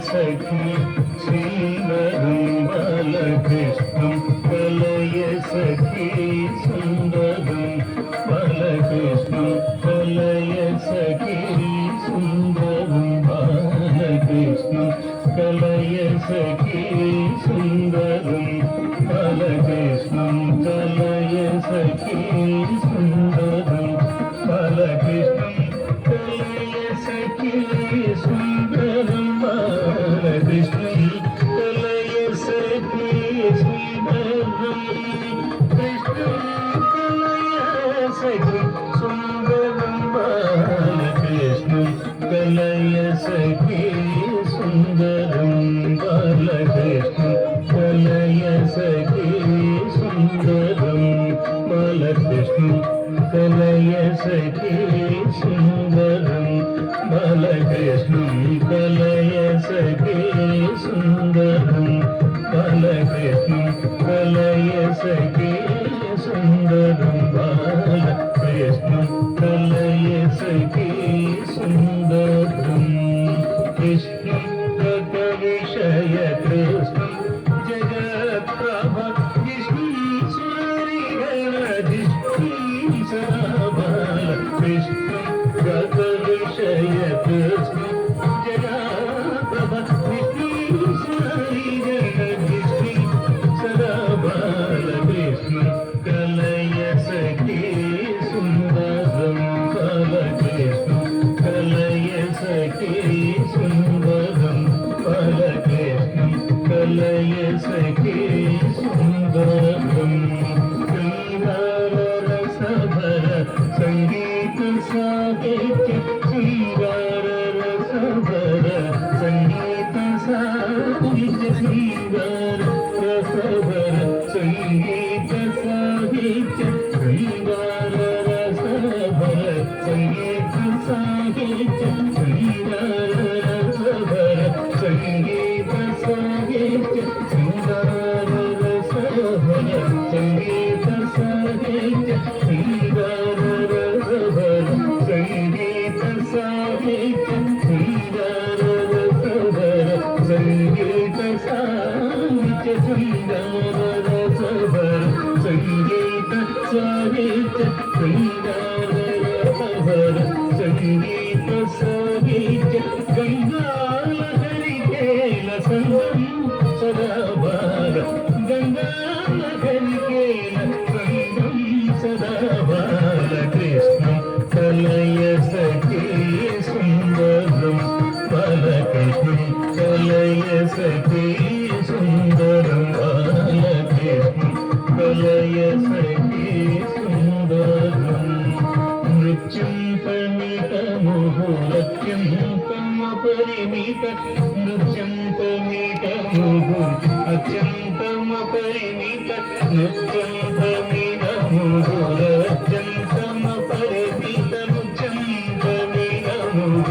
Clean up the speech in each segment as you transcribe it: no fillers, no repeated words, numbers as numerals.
सखी श्रीवरं बालकृष्णं कलय सखी सुन्दरं बालकृष्णं कलय सखी सुन्दरं बालकृष्णं कलय सखी सुन्दरं बालकृष्णं कलय सखी सुन्दरं बालकृष्णं कलय सखी सुन्दरं बालकृष्णं कलय सखी सुन्दरं कृष्णं कलय सखी सुन्दरं बालकृष्णं कलय सखी सुन्दरं बालकृष्णं कलय सखी सुन्दरं बालकृष्णं कलय सखी सुन्दरं बालकृष्णं कलय सखी सुन्दरं बालकृष्णं कलय सखी सुन्दरं बालकृष्णं कलय सखी सुन्दरं कृष्णं गतविषय कृष्णं जगत्प्रभ कृष्णं गतविषय कृष्णं जगत्प्रभ सदा बालकृष्णं कलय सखी सुन्दरं बालकृष्णं कलय सखी सुन्दरं बालकृष्णं कलय सखी सुन्दरं श्रृङ्गाररसभर सङ्गीत साहित्य श्रृङ्गाररसभर सङ्गीत साहित्य श्रृङ्गाररसभर सङ्गीत साहित्य श्रृङ्गाररसभर सङ्गीत साहित्य श्रृङ्गाररसभर सङ्गीत साहित्य श्रृङ्गाररसभर सङ्गीत साहित्य श्रृङ्गाररसभर सङ्गीत साहित्य श्रृङ्गाररसभर सङ्गीत साहित्य श्रृङ्गाररसभर सङ्गीत साहित्य श्रृङ्गाररसभर सङ्गीत साहित्य गङ्गालहरिकेल सङ्गं सदा बाल गङ्गालहरिकेल सङ्गं सदा बालकृष्णं कलय सखी सुन्दरं बालकृष्णं कलय सखी सुन्दरं बालकृष्णं कलय सखी सुन्दरं नृत्यं परिमित नृत्यं परिमितमुहुः अत्यन्तमपरिमित नृत्यं परिमितमुहुः अत्यन्तमपरिमित नृत्यं परिमितमुहुः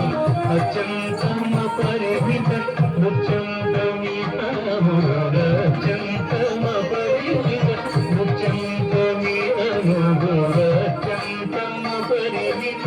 अत्यन्तमपरिमित नृत्यं परिमितमुहुः अत्यन्तमपरिमित नृत्यं परिमितमुहुः अत्यन्तमपरिमित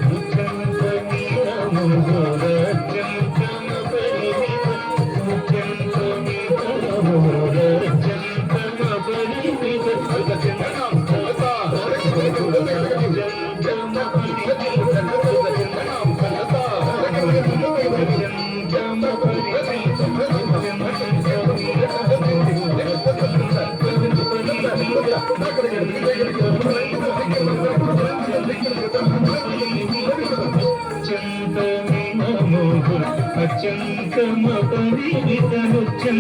नृत्यं परिमितमुहुः अत्यन्तमपरिमित नृत्यं